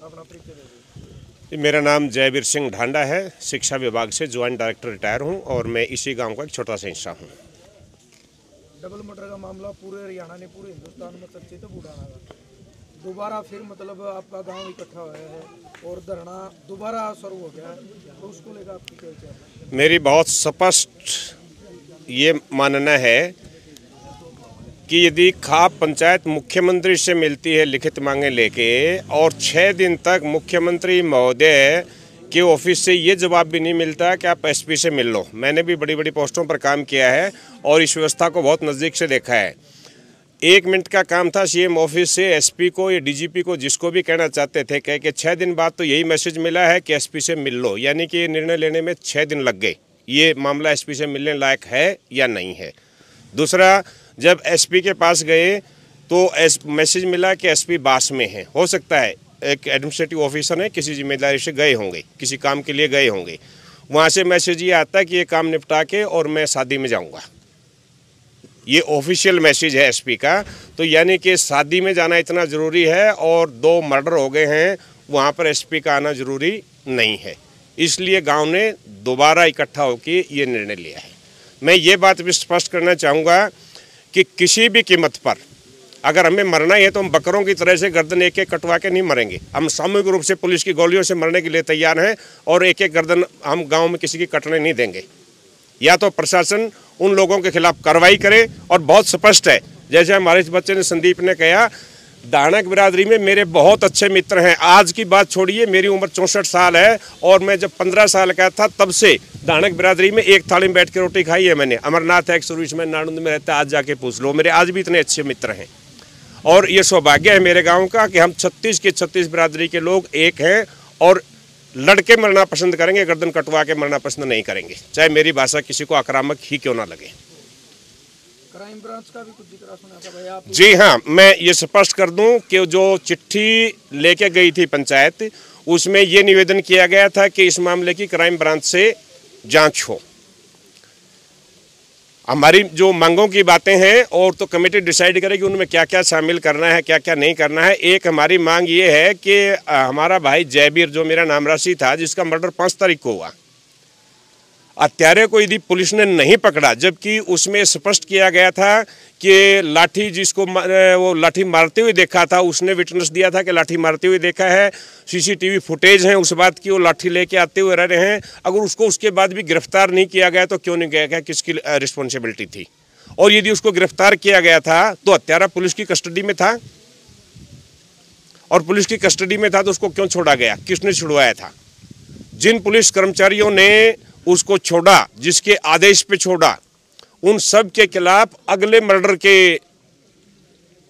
अपना परिचय दे दीजिए। मेरा नाम जयवीर सिंह ढांडा है। शिक्षा विभाग से ज्वाइंट डायरेक्टर रिटायर हूं और मैं इसी गांव का एक छोटा सा हिस्सा हूं। डबल मर्डर का मामला पूरे हरियाणा ने पूरे हिंदुस्तान में चर्चित है। बुढ़ाना का दोबारा फिर मतलब आपका गांव इकट्ठा हुआ है और धरना दोबारा शुरू हो गया है, तो उसको लेकर आपकी क्या विचार है? मेरी बहुत स्पष्ट ये मानना है कि यदि खाप पंचायत मुख्यमंत्री से मिलती है लिखित मांगे लेके और 6 दिन तक मुख्यमंत्री महोदय के ऑफिस से ये जवाब भी नहीं मिलता कि आप एसपी से मिल लो। मैंने भी बड़ी बड़ी पोस्टों पर काम किया है और इस व्यवस्था को बहुत नज़दीक से देखा है। 1 मिनट का काम था सीएम ऑफिस से एसपी को या डीजीपी को जिसको भी कहना चाहते थे, कह के 6 दिन बाद तो यही मैसेज मिला है कि एसपी से मिल लो, यानी कि ये निर्णय लेने में 6 दिन लग गए। ये मामला एसपी से मिलने लायक है या नहीं है। दूसरा, जब एसपी के पास गए तो मैसेज मिला कि एसपी बास में है। हो सकता है एक एडमिनिस्ट्रेटिव ऑफिसर है, किसी जिम्मेदारी से गए होंगे, किसी काम के लिए गए होंगे। वहाँ से मैसेज ये आता है कि ये काम निपटा के और मैं शादी में जाऊँगा। ये ऑफिशियल मैसेज है एसपी का। तो यानी कि शादी में जाना इतना ज़रूरी है और 2 मर्डर हो गए हैं, वहाँ पर एसपी का आना ज़रूरी नहीं है। इसलिए गांव ने दोबारा इकट्ठा होकर ये निर्णय लिया है। मैं ये बात भी स्पष्ट करना चाहूँगा कि किसी भी कीमत पर अगर हमें मरना ही है तो हम बकरों की तरह से गर्दन एक एक कटवा के नहीं मरेंगे। हम सामूहिक रूप से पुलिस की गोलियों से मरने के लिए तैयार हैं और एक एक गर्दन हम गांव में किसी की कटने नहीं देंगे। या तो प्रशासन उन लोगों के खिलाफ कार्रवाई करे, और बहुत स्पष्ट है, जैसे हमारे इस बच्चे ने संदीप ने कहा, दानक बिरादरी में मेरे बहुत अच्छे मित्र हैं। आज की बात छोड़िए, मेरी उम्र 64 साल है और मैं जब 15 साल का था तब से दानक बिरादरी में एक थाली में बैठ के रोटी खाई है मैंने। अमरनाथ एक्स सर्विसमैन नाड़ुंद में रहता है, आज जाके पूछ लो। मेरे आज भी इतने अच्छे मित्र हैं और ये सौभाग्य है मेरे गांव का कि हम 36 के 36 बिरादरी के लोग एक हैं और लड़के मरना पसंद करेंगे, गर्दन कटवा के मरना पसंद नहीं करेंगे, चाहे मेरी भाषा किसी को आक्रामक ही क्यों ना लगे। क्राइम ब्रांच का भी कुछ जिक्र सुना था भैया आप? जी हाँ, मैं ये स्पष्ट कर दूं कि जो चिट्ठी लेके गई थी पंचायत, उसमें ये निवेदन किया गया था कि इस मामले की क्राइम ब्रांच से जांच हो। हमारी जो मांगों की बातें हैं और तो कमेटी डिसाइड करेगी उनमें क्या क्या शामिल करना है, क्या क्या नहीं करना है। एक हमारी मांग ये है कि हमारा भाई जयवीर, जो मेरा नाम राशि था, जिसका मर्डर 5 तारीख को हुआ, हत्यारे को यदि पुलिस ने नहीं पकड़ा, जबकि उसमें स्पष्ट किया गया था कि लाठी जिसको वो लाठी मारते हुए देखा था, उसने विटनेस दिया था कि लाठी मारते हुए देखा है। सीसीटीवी फुटेज हैं उस बात की, वो लाठी लेके आते हुए रह रहे हैं। अगर उसको उसके बाद भी गिरफ्तार नहीं किया गया तो क्यों नहीं किया गया, किसकी रिस्पॉन्सिबिलिटी थी? और यदि उसको गिरफ्तार किया गया था तो हत्यारा पुलिस की कस्टडी में था, और पुलिस की कस्टडी में था तो उसको क्यों छोड़ा गया, किसने छुड़वाया था? जिन पुलिस कर्मचारियों ने उसको छोड़ा, जिसके आदेश पे छोड़ा, उन सब के खिलाफ अगले मर्डर के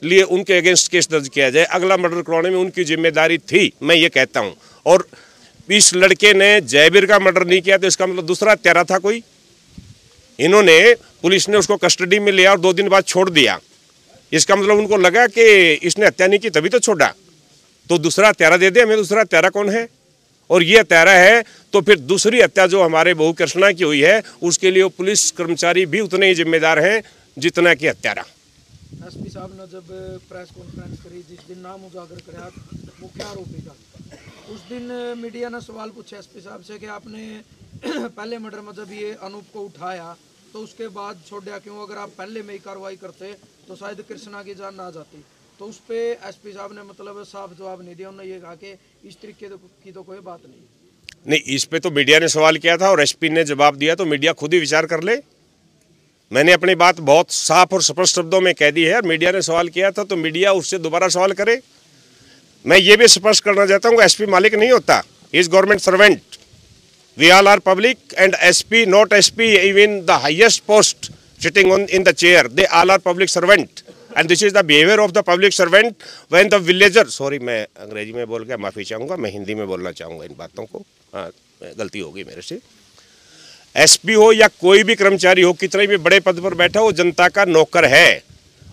लिए उनके अगेंस्ट केस दर्ज किया जाए। अगला मर्डर करवाने में उनकी जिम्मेदारी थी, मैं ये कहता हूं। और इस लड़के ने जयवीर का मर्डर नहीं किया तो इसका मतलब दूसरा हत्यारा था कोई। इन्होंने, पुलिस ने उसको कस्टडी में लिया और 2 दिन बाद छोड़ दिया। इसका मतलब उनको लगा कि इसने हत्या नहीं की तभी तो छोड़ा, तो दूसरा हत्यारा दे दे हमें। दूसरा हत्यारा कौन है? और ये हत्यारा है तो फिर दूसरी हत्या जो हमारे बहू कृष्णा की हुई है, उसके लिए पुलिस कर्मचारी भी उतने ही जिम्मेदार हैं जितना कि हत्यारा। एसपी साहब ने जब प्रेस कॉन्फ्रेंस करी, जिस दिन नाम उजागर कराया मुख्य आरोपी का, उस दिन मीडिया ने सवाल पूछा एसपी साहब से कि आपने पहले मर्डर में जब ये अनूप को उठाया तो उसके बाद छोड़ा क्यों? अगर आप पहले में ही कार्रवाई करते तो शायद कृष्णा की जान ना जाती। तो उस पर एसपी साहब ने मतलब साफ जवाब नहीं दिया। उन्होंने ये कहा कि इस तरीके की तो कोई बात नहीं। इस पे तो मीडिया ने सवाल किया था और एसपी ने जवाब दिया, तो मीडिया खुद ही विचार कर ले। मैंने अपनी बात बहुत साफ और स्पष्ट शब्दों में कह दी है। मीडिया ने सवाल किया था तो मीडिया उससे दोबारा सवाल करे। मैं ये भी स्पष्ट करना चाहता हूँ, एसपी मालिक नहीं होता, is government servant. We all are public and SP, not SP, even the highest post sitting on in the chair, they all are public servant and this is the behaviour of the public servant when the villager, sorry मैं अंग्रेजी में बोल के माफ़ी चाहूँगा, मैं हिंदी में बोलना चाहूँगा इन बातों को, हाँ गलती होगी मेरे से। एसपी हो या कोई भी कर्मचारी हो, कितने भी बड़े पद पर बैठा, वो जनता का नौकर है।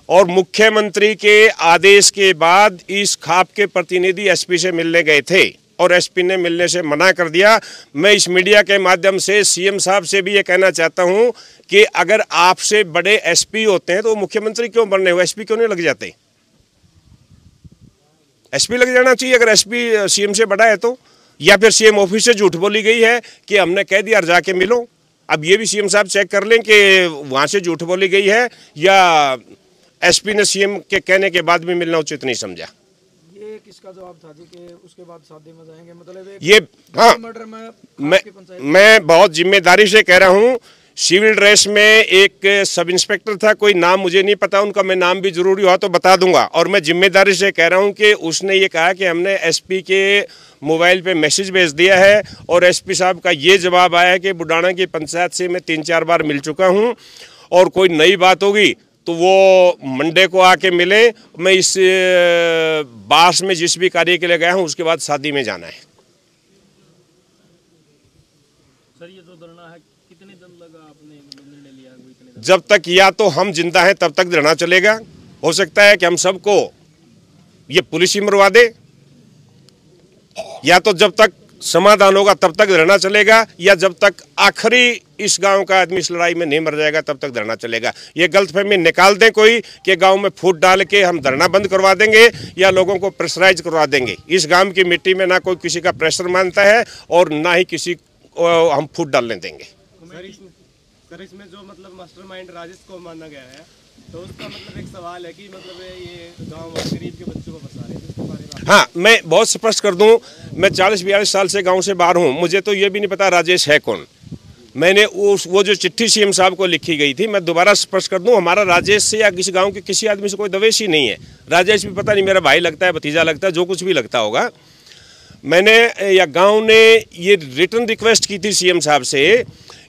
और मुख्यमंत्री के आदेश के बाद इस खाप के प्रतिनिधि एसपी से मिलने गए थे और एसपी ने मिलने से मना कर दिया। मैं इस मीडिया के माध्यम से सीएम साहब से भी ये कहना चाहता हूं कि अगर आपसे बड़े एसपी होते हैं तो मुख्यमंत्री क्यों बनने हो, एसपी क्यों नहीं लग जाते? एसपी लग जाना चाहिए अगर एसपी सीएम से बड़ा है तो। या फिर सीएम ऑफिस से झूठ बोली गई है कि हमने कह दिया और जाके मिलो। अब ये भी सीएम साहब चेक कर लें कि वहाँ से झूठ बोली गई है या एसपी ने सीएम के कहने के बाद भी मिलना उचित नहीं समझा। ये किसका जवाब था जी कि उसके बाद शादी में जाएंगे, मतलब ये हाँ, मर्डर में मैं बहुत जिम्मेदारी से कह रहा हूँ, सिविल ड्रेस में एक सब इंस्पेक्टर था, कोई नाम मुझे नहीं पता उनका, मैं नाम भी जरूरी हुआ तो बता दूंगा। और मैं जिम्मेदारी से कह रहा हूँ कि उसने ये कहा कि हमने एसपी के मोबाइल पे मैसेज भेज दिया है और एसपी साहब का ये जवाब आया है कि बुडाना की पंचायत से मैं 3-4 बार मिल चुका हूँ और कोई नई बात होगी तो वो मंडे को आके मिले। मैं इस बास में जिस भी कार्य के लिए गया हूँ उसके बाद शादी में जाना है। सर ये जो धरना है कितने दिन लगा आपने निर्णय लिया है? इतने जब तक या तो हम जिंदा हैं तब तक धरना चलेगा। हो सकता है कि हम सबको ये पुलिस ही मरवा दे, या तो जब तक समाधान होगा तब तक धरना चलेगा, या जब तक आखिरी इस गांव का आदमी इस लड़ाई में नहीं मर जाएगा तब तक धरना चलेगा। ये गलतफहमी निकाल दें कोई कि गांव में फूट डाल के हम धरना बंद करवा देंगे या लोगों को प्रेशराइज करवा देंगे। इस गांव की मिट्टी में ना कोई किसी का प्रेशर मानता है और ना ही किसी को हम फूट डालने देंगे। सर इसमें जो मतलब मास्टरमाइंड राजेश को माना गया है तो उसका मतलब एक सवाल है कि मतलब ये गांव गरीब के बच्चों को फंसा रहे हैं, तो इसके बारे में हाँ, मैं बहुत स्पष्ट कर दूं, मैं 40-42 साल से गांव से बाहर हूं, मुझे तो ये भी नहीं पता राजेश है कौन। मैंने वो जो चिट्ठी सीएम साहब को लिखी गई थी, मैं दोबारा स्पष्ट कर दूं, हमारा राजेश से या किसी गांव के किसी आदमी से कोई दवेश ही नहीं है। राजेश भी पता नहीं मेरा भाई लगता है, भतीजा लगता है, जो कुछ भी लगता होगा। मैंने या गाँव ने ये रिटर्न रिक्वेस्ट की थी सीएम साहब से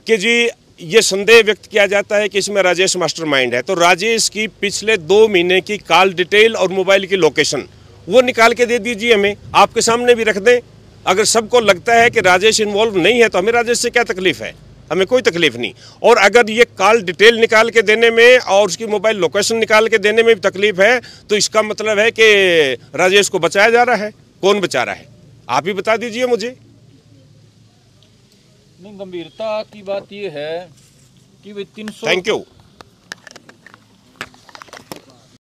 कि जी ये संदेह व्यक्त किया जाता है कि इसमें राजेश मास्टरमाइंड है, तो राजेश की पिछले 2 महीने की कॉल डिटेल और मोबाइल की लोकेशन वो निकाल के दे दीजिए हमें, आपके सामने भी रख दें। अगर सबको लगता है कि राजेश इन्वॉल्व नहीं है तो हमें राजेश से क्या तकलीफ है, हमें कोई तकलीफ नहीं। और अगर ये कॉल डिटेल निकाल के देने में और उसकी मोबाइल लोकेशन निकाल के देने में भी तकलीफ है तो इसका मतलब है कि राजेश को बचाया जा रहा है। कौन बचा रहा है, आप ही बता दीजिए मुझे। नहीं, गंभीरता की बात ये है कि वे 300 थैंक यू।